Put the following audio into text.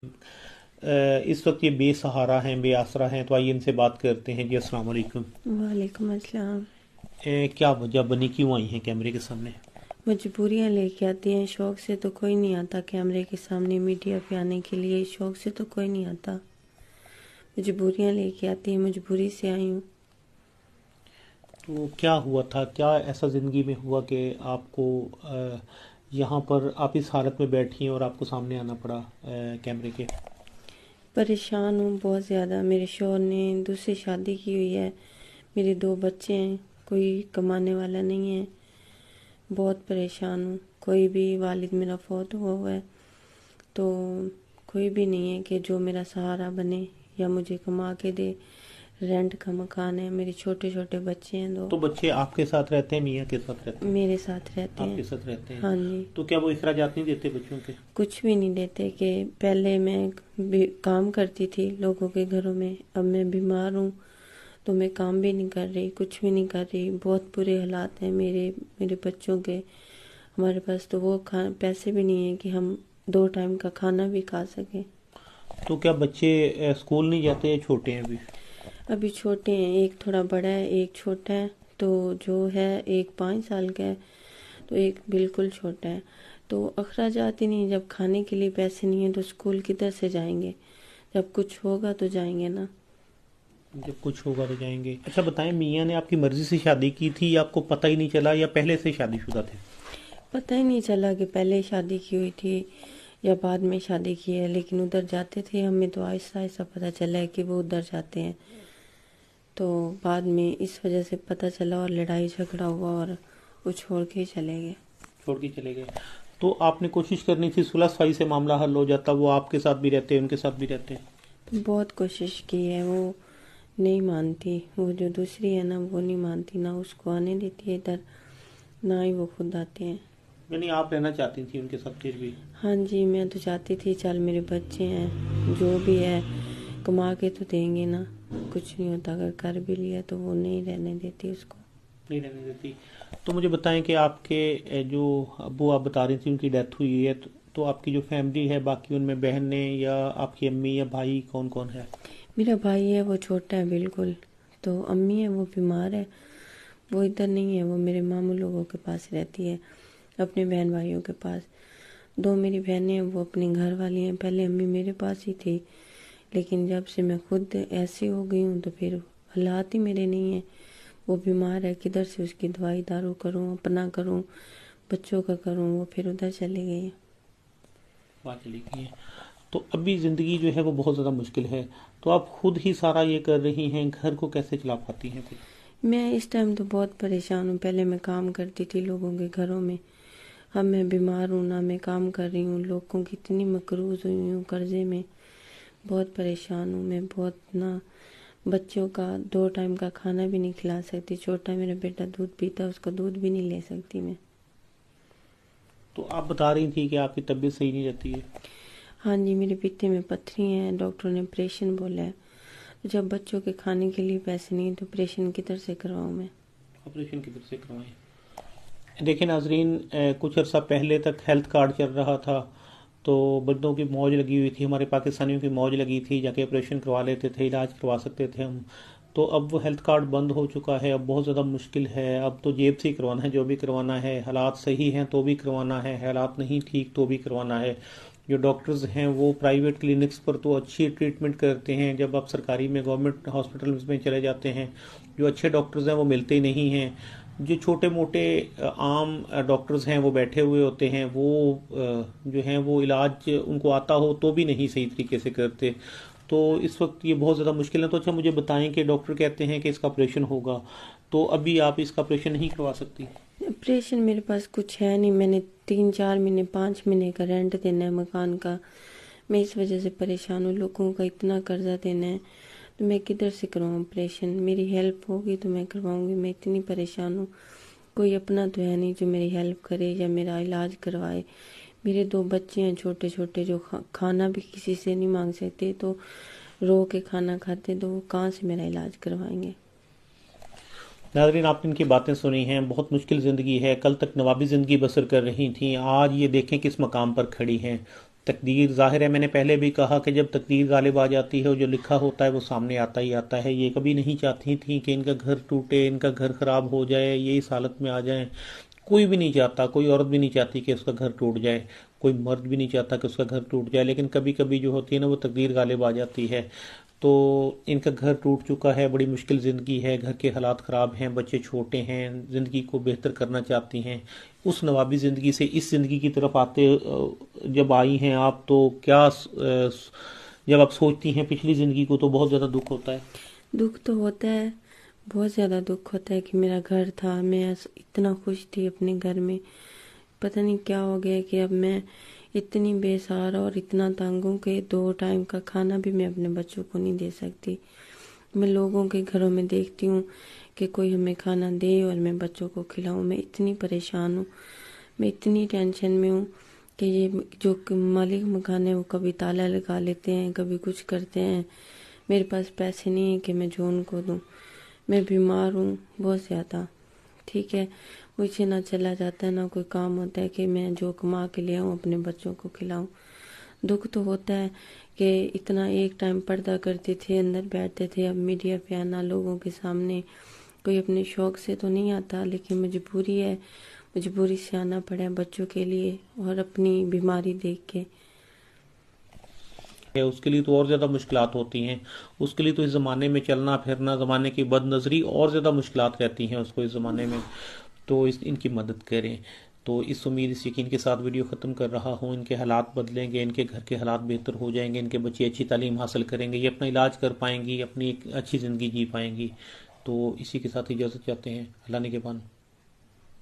اس وقت یہ بے سہارا ہیں، بے آسرا ہیں، تو آئیے ان سے بات کرتے ہیں۔ جی السلام علیکم۔ وعلیکم السلام۔ کیا وجہ بنی، کیوں آئی ہیں کیمرے کے سامنے؟ مجبوریاں لے کے آتی ہیں، شوق سے تو کوئی نہیں آتا کیمرے کے سامنے میڈیا پہ آنے کے لیے، شوق سے تو کوئی نہیں آتا، مجبوریاں لے کے آتی ہیں، مجبوری سے آئی ہوں۔ تو کیا ہوا تھا، کیا ایسا زندگی میں ہوا کہ آپ کو یہاں پر آپ اس حالت میں بیٹھی ہیں اور آپ کو سامنے آنا پڑا کیمرے کے؟ پریشان ہوں بہت زیادہ، میرے شوہر نے دوسری شادی کی ہوئی ہے، میرے 2 بچے ہیں، کوئی کمانے والا نہیں ہے، بہت پریشان ہوں۔ کوئی بھی، والد میرا فوت ہوا ہے تو کوئی بھی نہیں ہے کہ جو میرا سہارا بنے یا مجھے کما کے دے۔ رینٹ کا مکان ہے، میرے چھوٹے چھوٹے بچے ہیں 2، تو بچے آپ کے ساتھ رہتے ہیں، میاں کے ساتھ رہتے ہیں؟ میرے ساتھ رہتے آپ ہیں۔ کے ساتھ رہتے ہیں؟ ہاں جی۔ تو کیا وہ اخراجات نہیں دیتے بچوں کے؟ کچھ بھی نہیں دیتے، کہ پہلے میں کام کرتی تھی لوگوں کے گھروں میں، اب میں بیمار ہوں تو میں کام بھی نہیں کر رہی، کچھ بھی نہیں کر رہی، بہت برے حالات ہیں میرے بچوں کے۔ ہمارے پاس تو وہ پیسے بھی نہیں ہیں کہ ہم 2 ٹائم کا کھانا بھی کھا سکیں۔ تو کیا بچے اسکول نہیں جاتے یا چھوٹے ہیں ابھی؟ ابھی چھوٹے ہیں، ایک تھوڑا بڑا ہے، ایک چھوٹا ہے، تو جو ہے ایک 5 سال کا ہے تو ایک بالکل چھوٹا ہے۔ تو اخراجات ہی نہیں، جب کھانے کے لیے پیسے نہیں ہیں تو اسکول کدھر سے جائیں گے؟ جب کچھ ہوگا تو جائیں گے نا۔ جب کچھ ہوگا تو جائیں گے۔ اچھا بتائیں، میاں نے آپ کی مرضی سے شادی کی تھی یا آپ کو پتہ ہی نہیں چلا یا پہلے سے شادی شدہ تھے؟ پتہ ہی نہیں چلا کہ پہلے شادی کی ہوئی تھی یا بعد میں شادی کی ہے، لیکن ادھر جاتے تھے، ہمیں تو آہستہ آہستہ پتہ چلا ہے کہ وہ ادھر جاتے ہیں، تو بعد میں اس وجہ سے پتہ چلا اور لڑائی جھگڑا ہوا اور وہ چھوڑ کے چلے گئے۔ چھوڑ کے چلے گئے؟ تو آپ نے کوشش کرنی تھی صلح صفائی سے معاملہ حل ہو جاتا، وہ آپ کے ساتھ بھی رہتے، ان کے ساتھ بھی رہتے۔ بہت کوشش کی ہے، وہ نہیں مانتی، وہ جو دوسری ہے نا وہ نہیں مانتی، نہ اس کو آنے دیتی ہے ادھر، نہ ہی وہ خود آتے ہیں۔ یعنی آپ رہنا چاہتی تھی ان کے ساتھ پھر بھی؟ ہاں جی، میں تو چاہتی تھی چل میرے بچے ہیں، جو بھی ہے کما کے تو دیں گے نا، کچھ نہیں ہوتا، اگر کر بھی لیا تو وہ نہیں رہنے دیتی اس کو۔ نہیں رہنے دیتی۔ تو مجھے بتائیں کہ آپ کے جو ابو آپ بتا رہی تھیں ان کی ڈیتھ ہوئی ہے، تو آپ کی جو فیملی ہے باقی ان میں بہنیں یا آپ کی امی یا بھائی کون کون ہے؟ میرا بھائی ہے، وہ چھوٹا ہے بالکل، تو امی ہے وہ بیمار ہے، وہ ادھر نہیں ہے، وہ میرے ماموں لوگوں کے پاس رہتی ہے، اپنے بہن بھائیوں کے پاس۔ 2 میری بہنیں ہیں، وہ اپنی گھر والی ہیں، پہلے امی میرے پاس ہی تھی، لیکن جب سے میں خود ایسی ہو گئی ہوں تو پھر حالات ہی میرے نہیں ہیں، وہ بیمار ہے، کدھر سے اس کی دوائی دارو کروں، اپنا کروں، بچوں کا کروں، وہ پھر ادھر چلے گئی ہیں۔ بات چلی گئی ہے۔ تو ابھی زندگی جو ہے وہ بہت زیادہ مشکل ہے، تو آپ خود ہی سارا یہ کر رہی ہیں، گھر کو کیسے چلا پاتی ہیں پھر؟ میں اس ٹائم تو بہت پریشان ہوں، پہلے میں کام کرتی تھی لوگوں کے گھروں میں، اب میں بیمار ہوں، نہ میں کام کر رہی ہوں، لوگوں کی اتنی مقروض ہوئی ہوں قرضے میں، بہت پریشان ہوں میں، بہت نہ بچوں کا 2 ٹائم کا کھانا بھی نہیں کھلا سکتی، چھوٹا میرا بیٹا دودھ پیتا، اس کا دودھ بھی نہیں لے سکتی میں۔ تو آپ بتا رہی تھی کہ آپ کی طبیعت صحیح نہیں رہتی ہے؟ ہاں جی، میرے پیتے میں پتھری ہیں، ڈاکٹر نے آپریشن بولا ہے، جب بچوں کے کھانے کے لیے پیسے نہیں تو آپریشن کدھر سے کرواؤں میں؟ آپریشن کدھر سے کروائیں؟ دیکھیں ناظرین، کچھ عرصہ پہلے تک ہیلتھ کارڈ چل رہا تھا تو بندوں کی موج لگی ہوئی تھی، ہمارے پاکستانیوں کی موج لگی تھی، جا کے آپریشن کروا لیتے تھے، علاج کروا سکتے تھے ہم۔ تو اب وہ ہیلتھ کارڈ بند ہو چکا ہے، اب بہت زیادہ مشکل ہے، اب تو جیب سے ہی کروانا ہے جو بھی کروانا ہے، حالات صحیح ہیں تو بھی کروانا ہے، حالات نہیں ٹھیک تو بھی کروانا ہے۔ جو ڈاکٹرز ہیں وہ پرائیویٹ کلینکس پر تو اچھی ٹریٹمنٹ کرتے ہیں، جب آپ سرکاری میں گورنمنٹ ہاسپٹلز میں چلے جاتے ہیں جو اچھے ڈاکٹرز ہیں وہ ملتے ہی نہیں ہیں، جو چھوٹے موٹے عام ڈاکٹرز ہیں وہ بیٹھے ہوئے ہوتے ہیں، وہ جو ہیں وہ علاج ان کو آتا ہو تو بھی نہیں صحیح طریقے سے کرتے۔ تو اس وقت یہ بہت زیادہ مشکل ہے۔ تو اچھا مجھے بتائیں کہ ڈاکٹر کہتے ہیں کہ اس کا آپریشن ہوگا، تو ابھی آپ اس کا آپریشن نہیں کروا سکتی؟ آپریشن میرے پاس کچھ ہے نہیں، میں نے 3-4 مہینے 5 مہینے کا رینٹ دینا ہے مکان کا، میں اس وجہ سے پریشان ہوں، لوگوں کا اتنا قرضہ دینا ہے تو میں کدھر سے کرواؤں آپریشن؟ میری ہیلپ ہوگی تو میں کرواؤں گی، میں اتنی پریشان ہوں، کوئی اپنا تو ہے نہیں جو میری ہیلپ کرے یا میرا علاج کروائے۔ میرے 2 بچے ہیں چھوٹے چھوٹے جو کھانا بھی کسی سے نہیں مانگ سکتے، تو رو کے کھانا کھاتے، تو وہ کہاں سے میرا علاج کروائیں گے؟ ناظرین، آپ نے ان کی باتیں سنی ہیں، بہت مشکل زندگی ہے، کل تک نوابی زندگی بسر کر رہی تھیں، آج یہ دیکھیں کس مقام پر کھڑی ہیں۔ تقدیر ظاہر ہے، میں نے پہلے بھی کہا کہ جب تقدیر غالب آ جاتی ہے، جو لکھا ہوتا ہے وہ سامنے آتا ہی آتا ہے۔ یہ کبھی نہیں چاہتی تھیں کہ ان کا گھر ٹوٹے، ان کا گھر خراب ہو جائے، یہ اس حالت میں آ جائیں۔ کوئی بھی نہیں چاہتا، کوئی عورت بھی نہیں چاہتی کہ اس کا گھر ٹوٹ جائے، کوئی مرد بھی نہیں چاہتا کہ اس کا گھر ٹوٹ جائے، لیکن کبھی کبھی جو ہوتی ہے نا وہ تقدیر غالب آ جاتی ہے۔ تو ان کا گھر ٹوٹ چکا ہے، بڑی مشکل زندگی ہے، گھر کے حالات خراب ہیں، بچے چھوٹے ہیں، زندگی کو بہتر کرنا چاہتی ہیں۔ اس نوابی زندگی سے اس زندگی کی طرف آتے جب آئی ہیں آپ، تو کیا جب آپ سوچتی ہیں پچھلی زندگی کو تو بہت زیادہ دکھ ہوتا ہے؟ دکھ تو ہوتا ہے، بہت زیادہ دکھ ہوتا ہے کہ میرا گھر تھا، میں اتنا خوش تھی اپنے گھر میں، پتہ نہیں کیا ہو گیا کہ اب میں اتنی بے سہارا اور اتنا تنگ ہوں کہ 2 ٹائم کا کھانا بھی میں اپنے بچوں کو نہیں دے سکتی۔ میں لوگوں کے گھروں میں دیکھتی ہوں کہ کوئی ہمیں کھانا دے اور میں بچوں کو کھلاؤں، میں اتنی پریشان ہوں، میں اتنی ٹینشن میں ہوں کہ یہ جو مالک مکان ہے وہ کبھی تالا لگا لیتے ہیں، کبھی کچھ کرتے ہیں۔ میرے پاس پیسے نہیں ہیں کہ میں جو ان کو دوں، میں بیمار ہوں بہت زیادہ، ٹھیک ہے، مجھ سے نہ چلا جاتا ہے، نہ کوئی کام ہوتا ہے کہ میں جو کما کے لے آؤں اپنے بچوں کو کھلاؤں۔ دکھ تو ہوتا ہے کہ اتنا ایک ٹائم پردہ کرتے تھے، اندر بیٹھتے تھے، اب میڈیا پہ آنا، لوگوں کے سامنے، کوئی اپنے شوق سے تو نہیں آتا، لیکن مجبوری ہے، مجبوری سے آنا پڑا ہے بچوں کے لیے اور اپنی بیماری دیکھ کے۔ اس کے لیے تو اور زیادہ مشکلات ہوتی ہیں، اس کے لیے تو اس زمانے میں چلنا پھرنا، زمانے کی بد نظری اور زیادہ مشکلات رہتی ہیں اس کو اس زمانے میں، تو ان کی مدد کریں۔ تو اس امید، اس یقین کے ساتھ ویڈیو ختم کر رہا ہوں، ان کے حالات بدلیں گے، ان کے گھر کے حالات بہتر ہو جائیں گے، ان کے بچے اچھی تعلیم حاصل کریں گے، یہ اپنا علاج کر پائیں گی، اپنی ایک اچھی زندگی جی پائیں گی۔ تو اسی کے ساتھ اجازت چاہتے ہیں، اللہ نگہبان۔